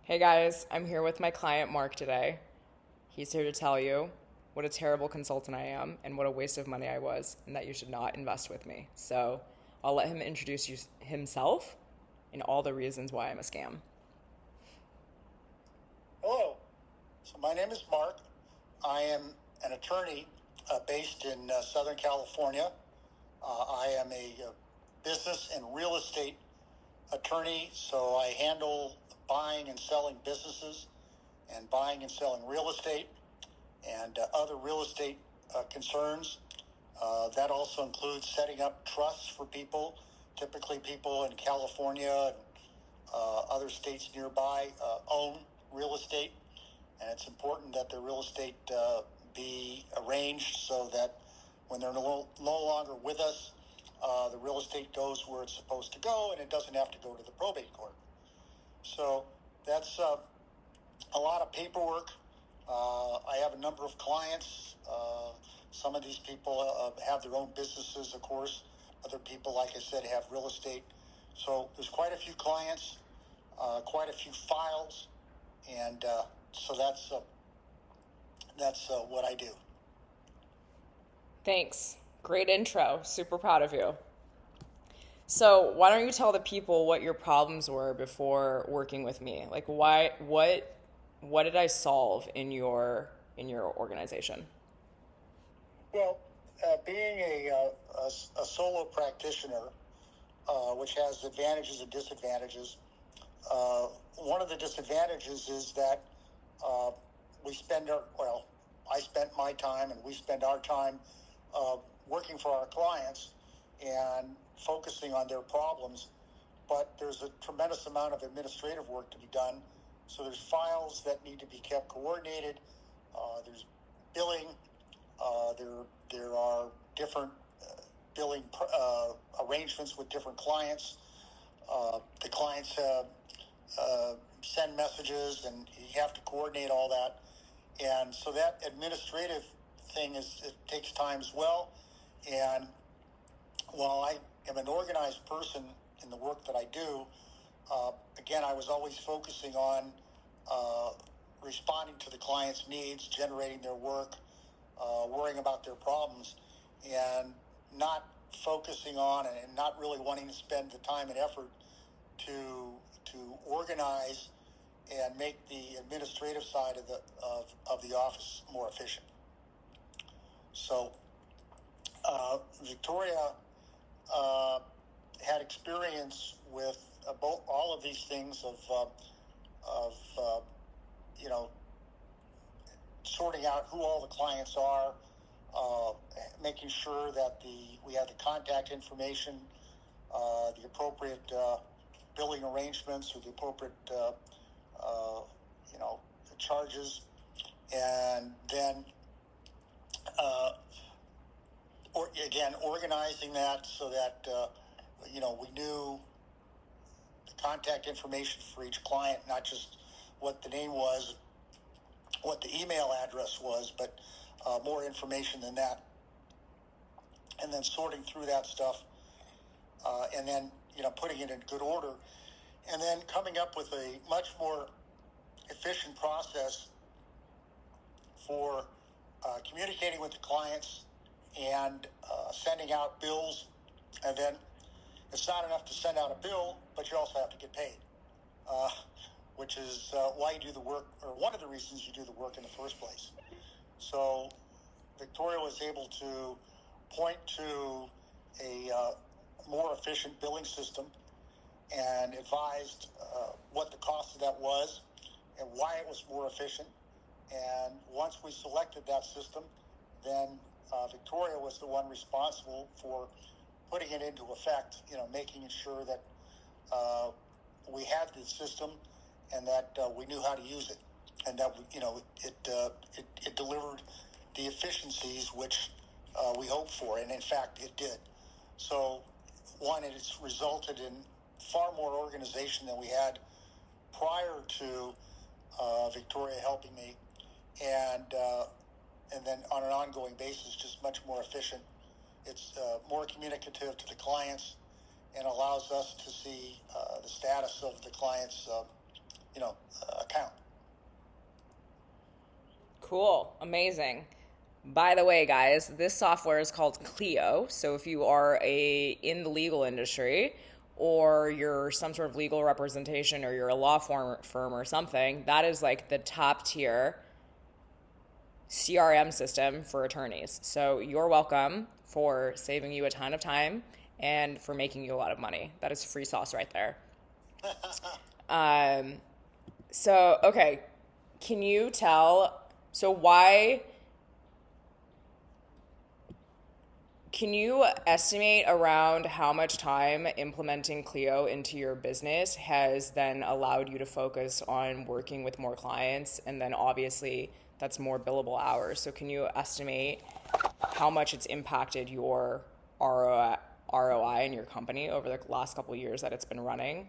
Hey guys, I'm here with my client Mark today. He's here to tell you what a terrible consultant I am and what a waste of money I was, and that you should not invest with me. So I'll let him introduce himself and all the reasons why I'm a scam. Hello. So my name is Mark. I am an attorney based in Southern California. I am a business and real estate attorney, so I handle buying and selling businesses and buying and selling real estate and other real estate concerns. That also includes setting up trusts for people, typically people in California and other states nearby own real estate, and it's important that the real estate be arranged so that when they're no longer with us, the real estate goes where it's supposed to go and it doesn't have to go to the probate court. So that's a lot of paperwork. I have a number of clients. Some of these people have their own businesses, of course. Other people, like I said, have real estate. So there's quite a few clients, quite a few files, and so that's what I do. Thanks. Great intro. Super proud of you. So, why don't you tell the people what your problems were before working with me? Like what did I solve in your organization? Well, being a solo practitioner, which has advantages and disadvantages, one of the disadvantages is that uh, I spent my time and we spend our time working for our clients and focusing on their problems, but there's a tremendous amount of administrative work to be done. So there's files that need to be kept coordinated. There's billing. There are different billing arrangements with different clients. The clients send messages, and you have to coordinate all that. And so that administrative thing it takes time as well. And while I am an organized person in the work that I do, again, I was always focusing on uh, responding to the client's needs, generating their work, worrying about their problems, and not focusing on and not really wanting to spend the time and effort to to organize and make the administrative side of the office more efficient. So Victoria uh, had experience with both all of these things of you know sorting out who all the clients are, uh, making sure that we have the contact information, the appropriate billing arrangements, or the appropriate uh, you know charges, and then uh, again organizing that so that we knew the contact information for each client, not just what the name was, what the email address was, but more information than that. And then sorting through that stuff, and then putting it in good order, and then coming up with a much more efficient process for communicating with the clients and sending out bills. And then it's not enough to send out a bill, but you also have to get paid, uh, which is why you do the work, or one of the reasons you do the work in the first place. So Victoria was able to point to a more efficient billing system and advised what the cost of that was and why it was more efficient. And once we selected that system, then Victoria was the one responsible for putting it into effect, making sure that we had the system and that we knew how to use it, and that it delivered the efficiencies which we hoped for, and in fact it did. So one, it's resulted in far more organization than we had prior to Victoria helping me, and then on an ongoing basis, just much more efficient. It's more communicative to the clients and allows us to see the status of the client's account. Cool. Amazing. By the way, guys, this software is called Clio. So if you are in the legal industry, or you're some sort of legal representation, or you're a law firm or something, that is like the top tier CRM system for attorneys. So you're welcome for saving you a ton of time and for making you a lot of money. That is free sauce right there. So, okay, can you tell, so why, can you estimate around how much time implementing Clio into your business has then allowed you to focus on working with more clients, and then obviously that's more billable hours? So can you estimate how much it's impacted your ROI in your company over the last couple of years that it's been running?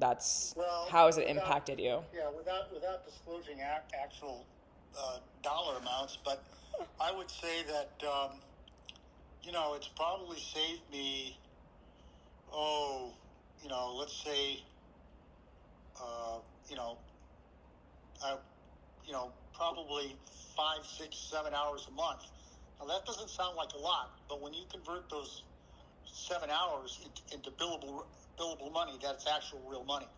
How has it impacted you? Yeah, without disclosing actual dollar amounts, but I would say that it's probably saved me, let's say, probably 5, 6, 7 hours a month. Now that doesn't sound like a lot, but when you convert those 7 hours into billable money, that's actual real money.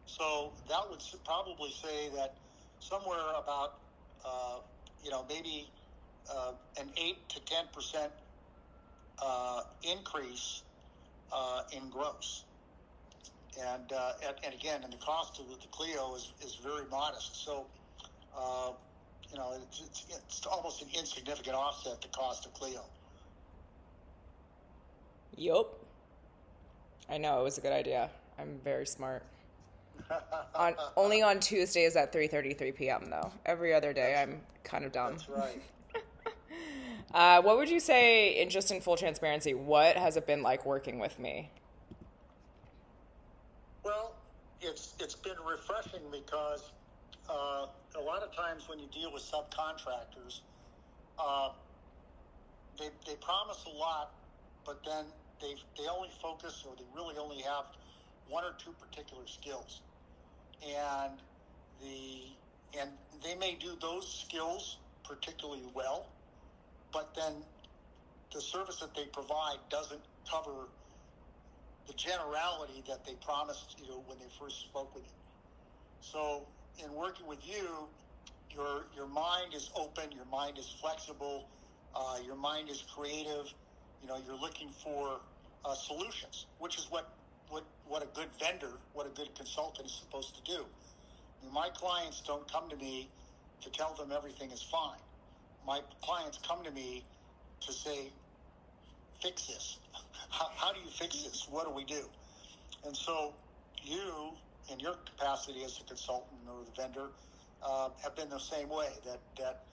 So that would probably say that somewhere about, maybe an 8 to 10% increase in gross. And again, and the cost of the Clio is very modest. So, it's almost an insignificant offset, the cost of Clio. Yup. I know, it was a good idea. I'm very smart. Only on Tuesdays at 3:33 p.m. though. Every other day I'm kind of dumb. That's right. What would you say, in full transparency, what has it been like working with me? Well, it's been refreshing because a lot of times when you deal with subcontractors, they promise a lot, but then they only focus, or they really only have one or two particular skills, and they may do those skills particularly well, but then the service that they provide doesn't cover the generality that they promised when they first spoke with you. So in working with you, your mind is open, your mind is flexible, your mind is creative. You're looking for solutions, which is what a good vendor, what a good consultant is supposed to do. My clients don't come to me to tell them everything is fine. My clients come to me to say, fix this. How do you fix this? What do we do? And so you, in your capacity as a consultant or the vendor, have been the same way, that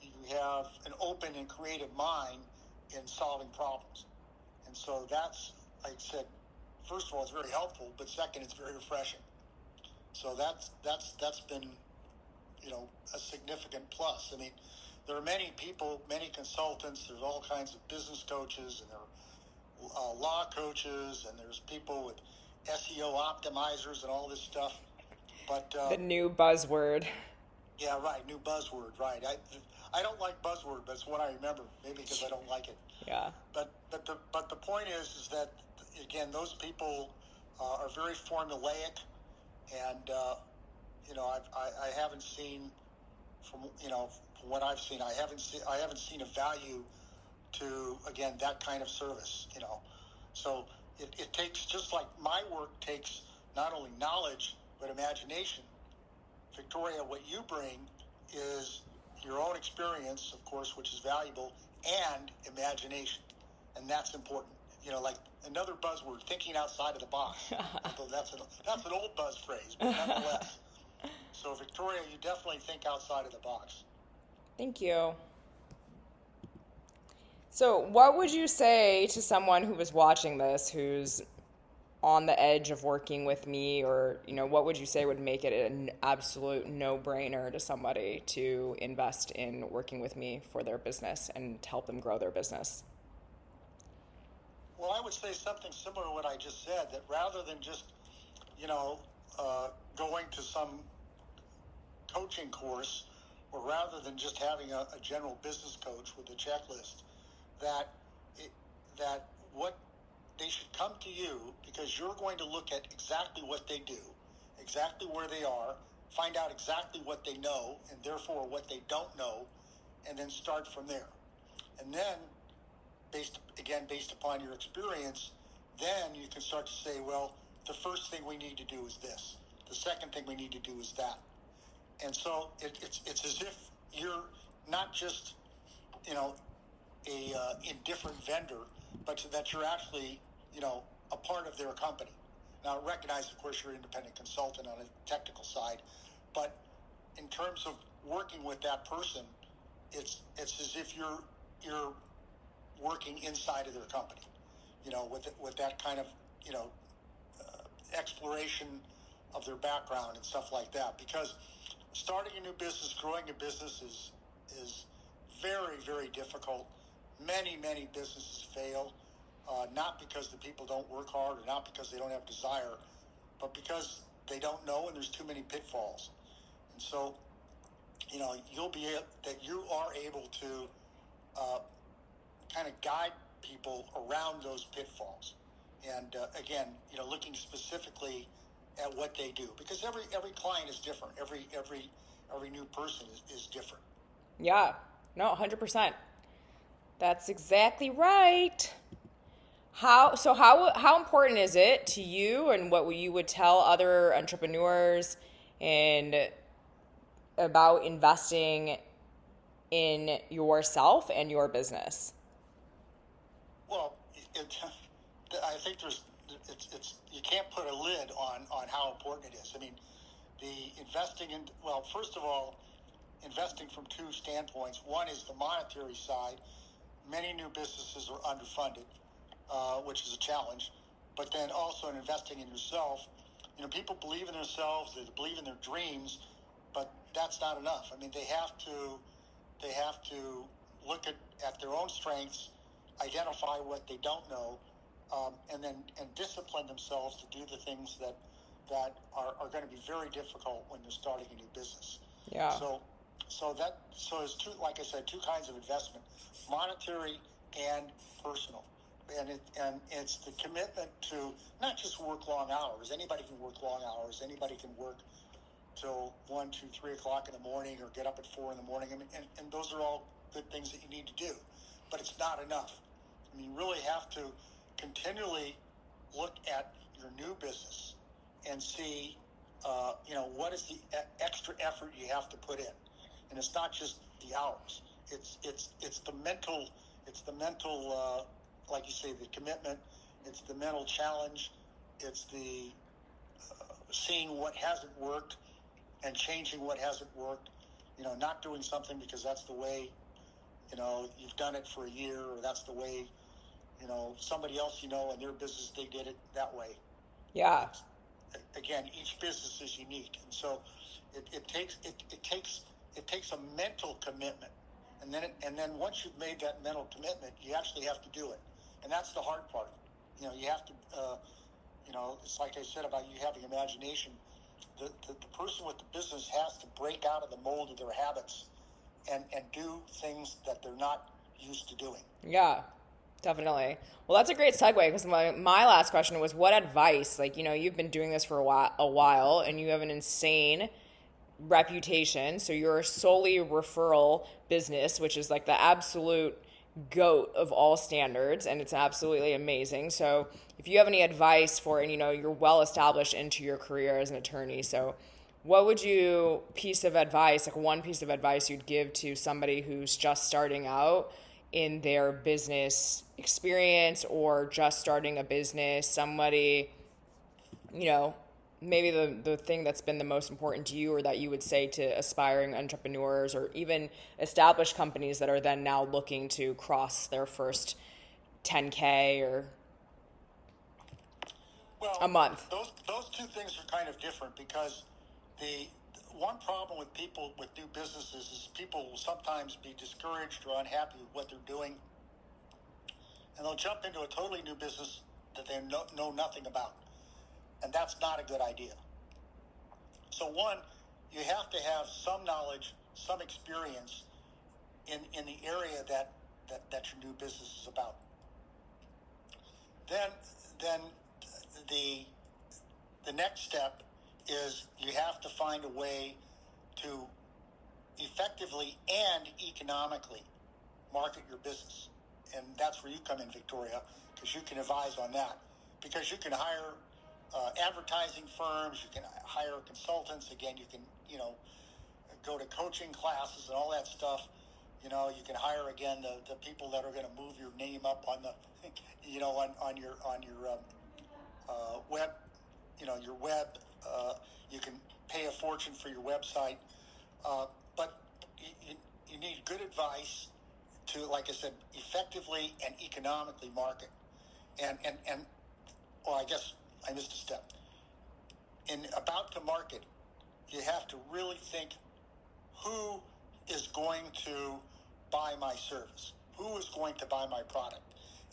you have an open and creative mind in solving problems. And so that's, like I said, first of all, it's very helpful, but second, it's very refreshing. So that's been, a significant plus. I mean, there are many people, many consultants. There's all kinds of business coaches, and there are law coaches, and there's people with SEO optimizers and all this stuff. But the new buzzword. Yeah, right. New buzzword. Right. I don't like buzzword, but it's one I remember. Maybe because I don't like it. Yeah. But the point is that, again, those people are very formulaic, and I haven't seen from what I've seen, I haven't seen a value to, again, that kind of service. So it takes, just like my work takes not only knowledge but imagination. Victoria, what you bring is your own experience, of course, which is valuable, and imagination, and that's important. Like another buzzword, thinking outside of the box. Although that's an old buzz phrase, but nonetheless. So, Victoria, you definitely think outside of the box. Thank you. So, what would you say to someone who was watching this, who's on the edge of working with me, or what would you say would make it an absolute no-brainer to somebody to invest in working with me for their business and to help them grow their business? Well, I would say something similar to what I just said, that rather than just going to some coaching course, or rather than just having a general business coach with a checklist, that that what they should come to you, because you're going to look at exactly what they do, exactly where they are, find out exactly what they know and therefore what they don't know, and then start from there. And then, based upon your experience, then you can start to say, well, the first thing we need to do is this. The second thing we need to do is that. And so it's as if you're not just, a indifferent vendor, but that you're actually, a part of their company. Now, recognize, of course, you're an independent consultant on a technical side, but in terms of working with that person, it's as if you're working inside of their company, with that kind of, exploration of their background and stuff like that. Because starting a new business, growing a business is very, very difficult. Many businesses fail, not because the people don't work hard or not because they don't have desire, but because they don't know and there's too many pitfalls. And so, you are able to kind of guide people around those pitfalls. And again, looking specifically at what they do, because every client is different. Every new person is different. Yeah, no, 100%. That's exactly right. How important is it to you, and what you would tell other entrepreneurs and about investing in yourself and your business? Well, I think you can't put a lid on how important it is. I mean, first of all, investing from two standpoints. One is the monetary side. Many new businesses are underfunded, which is a challenge. But then also in investing in yourself, people believe in themselves, they believe in their dreams, but that's not enough. I mean, they have to look at their own strengths, identify what they don't know, and discipline themselves to do the things that are going to be very difficult when you're starting a new business. Yeah. So it's two, like I said, two kinds of investment: monetary and personal. And it's the commitment to not just work long hours. Anybody can work long hours. Anybody can work till 1, 2, 3 o'clock in the morning, or get up at 4 in the morning. And those are all good things that you need to do, but it's not enough. I mean, you really have to continually look at your new business and see, what is the extra effort you have to put in. And it's not just the hours. It's the mental, like you say, the commitment. It's the mental challenge. It's the seeing what hasn't worked and changing what hasn't worked. Not doing something because that's the way, you've done it for a year, or that's the way, somebody else, in their business, they did it that way. Yeah. Again, each business is unique, and so it takes a mental commitment, and then once you've made that mental commitment, you actually have to do it, and that's the hard part. You have to, it's like I said about you having imagination. The person with the business has to break out of the mold of their habits and do things that they're not used to doing. Yeah, definitely. Well, that's a great segue, because my last question was, what advice, you've been doing this for a while and you have an insane reputation. So you're a solely referral business, which is like the absolute GOAT of all standards, and it's absolutely amazing. So if you have any advice for, and you're well established into your career as an attorney, so what would you one piece of advice you'd give to somebody who's just starting out in their business experience, or just starting a business, somebody, maybe the thing that's been the most important to you, or that you would say to aspiring entrepreneurs or even established companies that are then now looking to cross their first 10K or a month? Those two things are kind of different, because the one problem with people with new businesses is people will sometimes be discouraged or unhappy with what they're doing, and they'll jump into a totally new business that they know nothing about, and that's not a good idea. So one, you have to have some knowledge, some experience in the area that your new business is about. Then the next step is you have to find a way to effectively and economically market your business. And that's where you come in, Victoria, because you can advise on that. Because you can hire advertising firms, you can hire consultants. Again, you can, go to coaching classes and all that stuff. You can hire, again, the people that are going to move your name up on the, on your web, your web. You can pay a fortune for your website. But you need good advice to, like I said, effectively and economically market. And well, I guess I missed a step. In about to market, you have to really think who is going to buy my service, who is going to buy my product.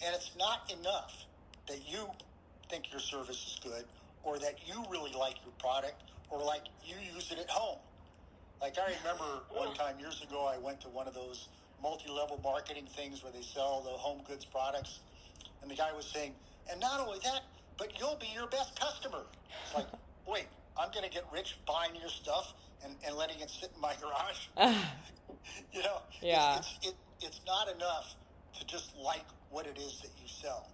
And it's not enough that you think your service is good or that you really like your product or like you use it at home. Like I remember one time years ago, I went to one of those multi-level marketing things where they sell the home goods products. And the guy was saying, and not only that, but you'll be your best customer. It's like, wait, I'm going to get rich buying your stuff and letting it sit in my garage? Yeah. It's not enough to just like what it is that you sell.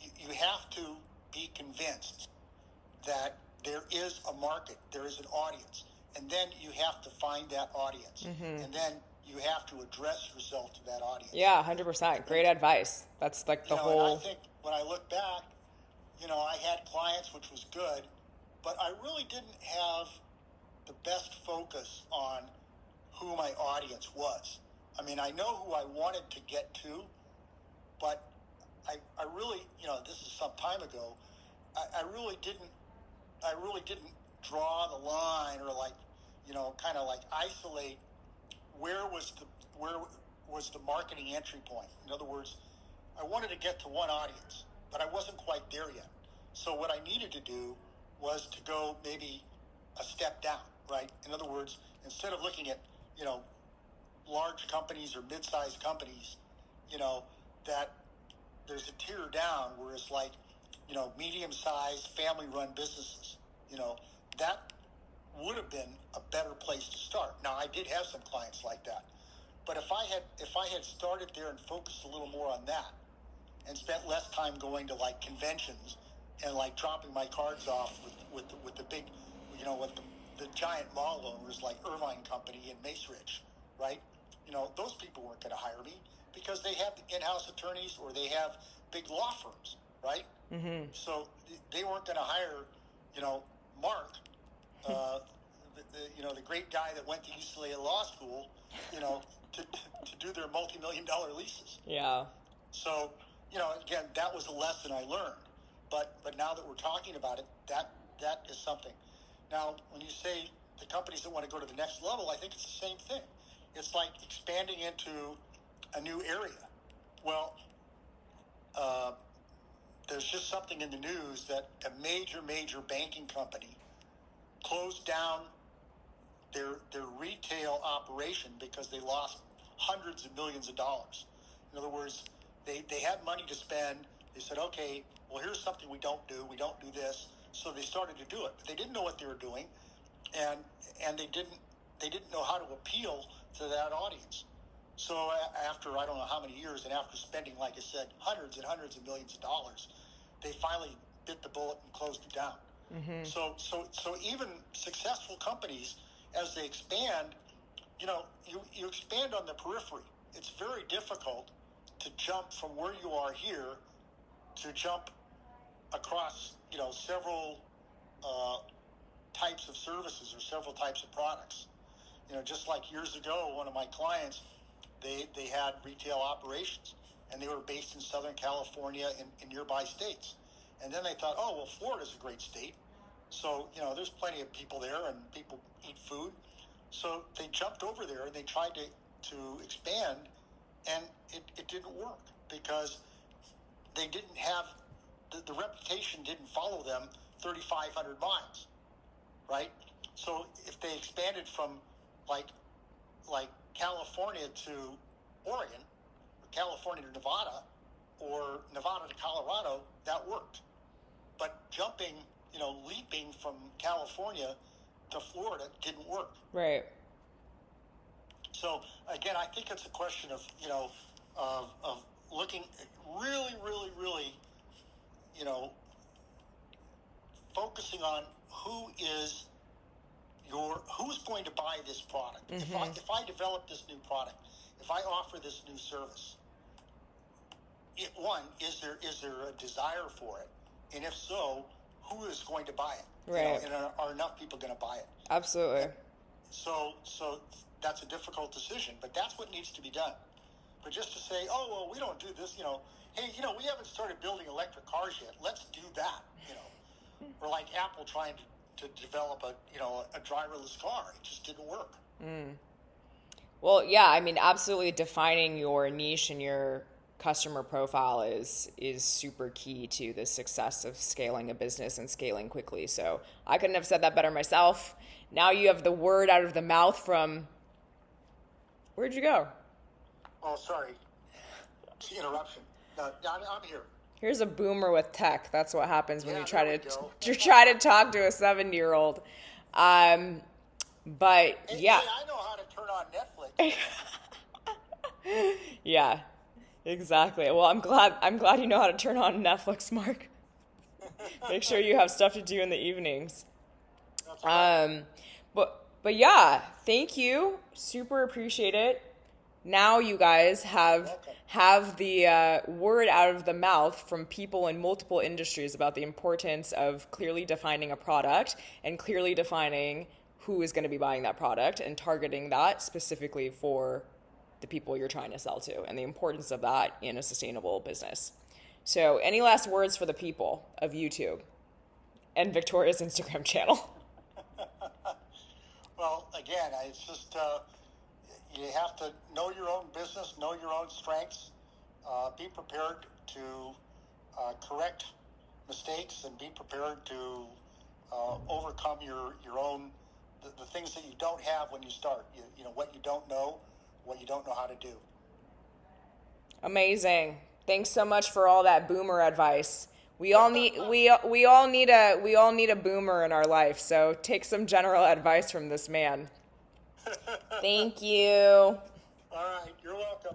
You have to be convinced that there is a market, there is an audience. And then you have to find that audience. Mm-hmm. And then you have to address yourself to that audience. Yeah, 100%. Great advice. That's like the whole... And I think when I look back, I had clients, which was good, but I really didn't have the best focus on who my audience was. I mean, I know who I wanted to get to, but I really, this is some time ago, I really didn't draw the line or kind of isolate where was the marketing entry point. In other words, I wanted to get to one audience, but I wasn't quite there yet. So what I needed to do was to go maybe a step down, right? In other words, instead of looking at, large companies or mid-sized companies, that there's a tier down where it's like, medium-sized family-run businesses, that would have been a better place to start. Now, I did have some clients like that, but if I had started there and focused a little more on that and spent less time going to conventions and dropping my cards off with the big, with the giant mall owners like Irvine Company and Macerich, right? Those people weren't going to hire me because they have in-house attorneys or they have big law firms, right? Mm-hmm. So they weren't going to hire, Mark, the great guy that went to UCLA Law School, to do their multi-million-dollar leases. Yeah. So, again, that was a lesson I learned. But now that we're talking about it, that is something. Now, when you say the companies that want to go to the next level, I think it's the same thing. It's like expanding into a new area. Well, there's just something in the news that a major banking company closed down their retail operation because they lost hundreds of millions of dollars. In other words, they had money to spend. They said, okay, well, here's something we don't do. We don't do this. So they started to do it, but they didn't know what they were doing, and they didn't know how to appeal to that audience. So after I don't know how many years, and after spending, like I said, hundreds and hundreds of millions of dollars, they finally bit the bullet and closed it down. Mm-hmm. So even successful companies, as they expand, you expand on the periphery. It's very difficult to jump from where you are here to jump across, several types of services or several types of products. Just like years ago, one of my clients, they had retail operations, and they were based in Southern California in nearby states. And then they thought, oh, well, Florida's a great state. So, there's plenty of people there and people eat food. So they jumped over there and they tried to expand, and it didn't work because they didn't have, the reputation didn't follow them 3,500 miles, right? So if they expanded from like California to Oregon, or California to Nevada, or Nevada to Colorado, that worked. But jumping, leaping from California to Florida didn't work. Right. So again, I think it's a question of of looking really, really, really, focusing on who's going to buy this product. Mm-hmm. If I develop this new product, if I offer this new service, is there a desire for it, and if so, who is going to buy it? Right. And are enough people going to buy it? Absolutely. So that's a difficult decision, but that's what needs to be done. But just to say, oh well, we don't do this, hey, we haven't started building electric cars yet. Let's do that, Or like Apple trying to develop a driverless car. It just didn't work. Well, yeah, I mean, absolutely defining your niche and your customer profile is super key to the success of scaling a business and scaling quickly. So I couldn't have said that better myself. Now you have the word out of the mouth from, where'd you go? Oh, sorry. Interruption. No, I'm here. Here's a boomer with tech. That's what happens when you try to talk to a 70-year-old. But yeah. Hey, I know how to turn on Netflix. Yeah, exactly. Well, I'm glad you know how to turn on Netflix, Mark. Make sure you have stuff to do in the evenings. That's right. But yeah, thank you. Super appreciate it. Now you guys have the word out of the mouth from people in multiple industries about the importance of clearly defining a product and clearly defining who is going to be buying that product and targeting that specifically for the people you're trying to sell to, and the importance of that in a sustainable business. So any last words for the people of YouTube and Victoria's Instagram channel? Well, again, it's just you have to know your own business, know your own strengths, be prepared to correct mistakes, and be prepared to overcome your own the things that you don't have when you start. What you don't know, what you don't know how to do. Amazing. Thanks so much for all that boomer advice. We all need a boomer in our life. So take some general advice from this man. Thank you. All right, you're welcome.